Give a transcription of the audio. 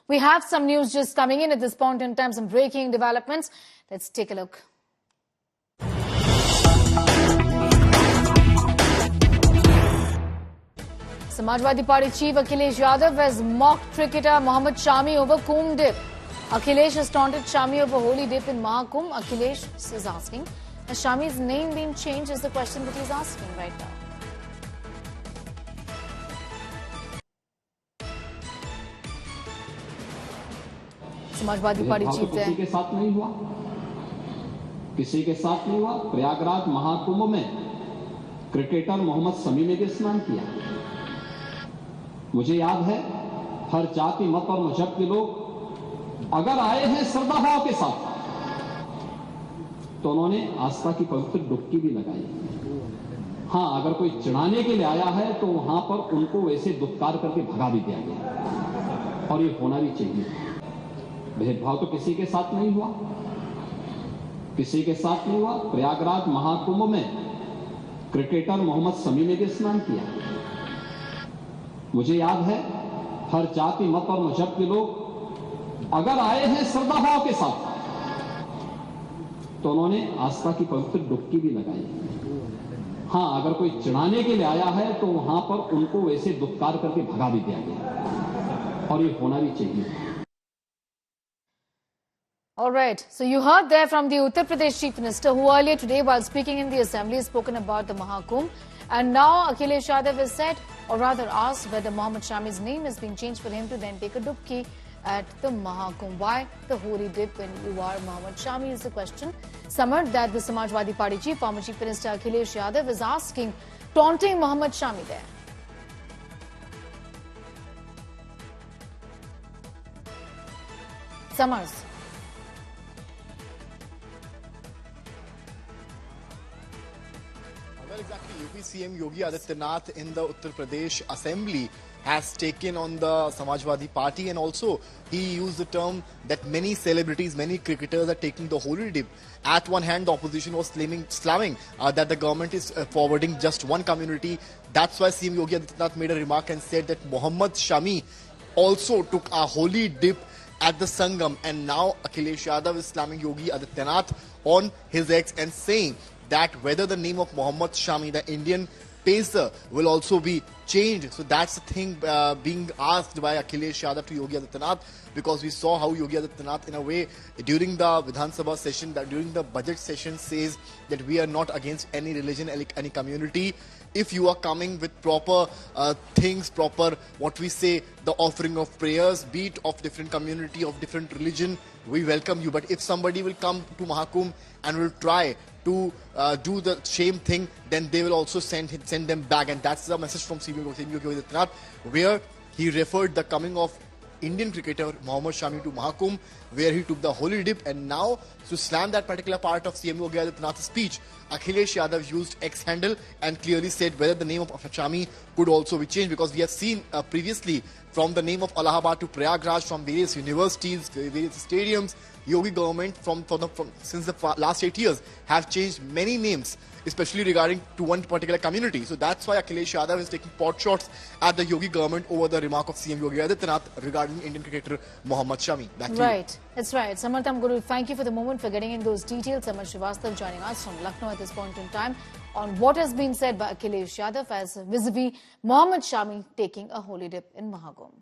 We have some news just coming in at this point in time, some breaking developments. Let's take a look. Samajwadi Party chief Akhilesh Yadav has mocked cricketer Mohammad Shami over Kumbh dip. Akhilesh has taunted Shami over holy dip in Mahakumbh. Akhilesh is asking, has Shami's name been changed is the question that he's asking right now. Samajwadi party chief है। किसी के साथ नहीं हुआ, किसी के साथ नहीं हुआ। प्रयागराज महाकुंभ में क्रिकेटर मोहम्मद शमी ने भी स्नान किया। मुझे याद है, हर जाति मत और मजहब के लोग अगर आए हैं श्रद्धा भाव के साथ, तो उन्होंने आस्था की पवित्र डुबकी भी लगाई। हाँ, अगर कोई चढ़ाने के लिए आया है तो वहां पर उनको वैसे दुत्कार करके भगा भी दिया गया, और ये होना भी चाहिए। भेदभाव तो किसी के साथ नहीं हुआ, किसी के साथ नहीं हुआ। प्रयागराज महाकुंभ में क्रिकेटर मोहम्मद शमी ने भी स्नान किया। मुझे याद है, हर जाति मत और मजहब के लोग अगर आए हैं श्रद्धा भाव के साथ, तो उन्होंने आस्था की पवित्र डुबकी भी लगाई। हाँ, अगर कोई चढ़ाने के लिए आया है तो वहां पर उनको वैसे दुत्कार करके भगा भी दिया गया, और ये होना भी चाहिए। All right. So you heard there from the Uttar Pradesh Chief Minister, who earlier today, while speaking in the Assembly, has spoken about the Mahakumbh. And now Akhilesh Yadav has said, or rather asked, whether Mohammad Shami's name has been changed for him to then take a dubki at the Mahakumbh. Why the holy dip when you are Mohammad Shami is the question. Summered that the Samajwadi Party Chief, former Chief Minister Akhilesh Yadav, is asking, taunting Mohammad Shami there. Summers. Well, exactly. UP CM Yogi Adityanath in the Uttar Pradesh Assembly has taken on the Samajwadi Party, and also he used the term that many celebrities, many cricketers are taking the holy dip. At one hand, the opposition was slamming that the government is forwarding just one community. That's why CM Yogi Adityanath made a remark and said that Mohammad Shami also took a holy dip at the Sangam, and now Akhilesh Yadav is slamming Yogi Adityanath on his X and saying that whether the name of Mohammad Shami, the Indian pacer, will also be changed. So that's the thing being asked by Akhilesh Yadav to Yogi Adityanath, because we saw how Yogi Adityanath, in a way, during the Vidhan Sabha session, during the budget session, says that we are not against any religion, any community. If you are coming with proper things, proper, what we say, the offering of prayers, be it of different community, of different religion, we welcome you. But if somebody will come to Mahakumbh and will try to do the same thing, then they will also send them back. And that's the message from CM Yogi Adityanath, where he referred the coming of Indian cricketer Mohammad Shami to Mahakumbh, where he took the holy dip. And now, to slam that particular part of CM Yogi Adityanath's speech, Akhilesh Yadav used X handle and clearly said whether the name of Shami could also be changed, because we have seen previously from the name of Allahabad to Prayagraj, from various universities, various stadiums, Yogi government since the last 8 years have changed many names, especially regarding to one particular community. So that's why Akhilesh Yadav is taking pot shots at the Yogi government over the remark of CM Yogi Adityanath regarding Indian cricketer Mohammad Shami. Back to you. Right, that's right. Samarth, I'm going to thank you for the moment, for getting in those details. Samarth Srivastava joining us from Lucknow at this point in time on what has been said by Akhilesh Yadav as vis-a-vis Mohammad Shami taking a holy dip in Mahakumbh.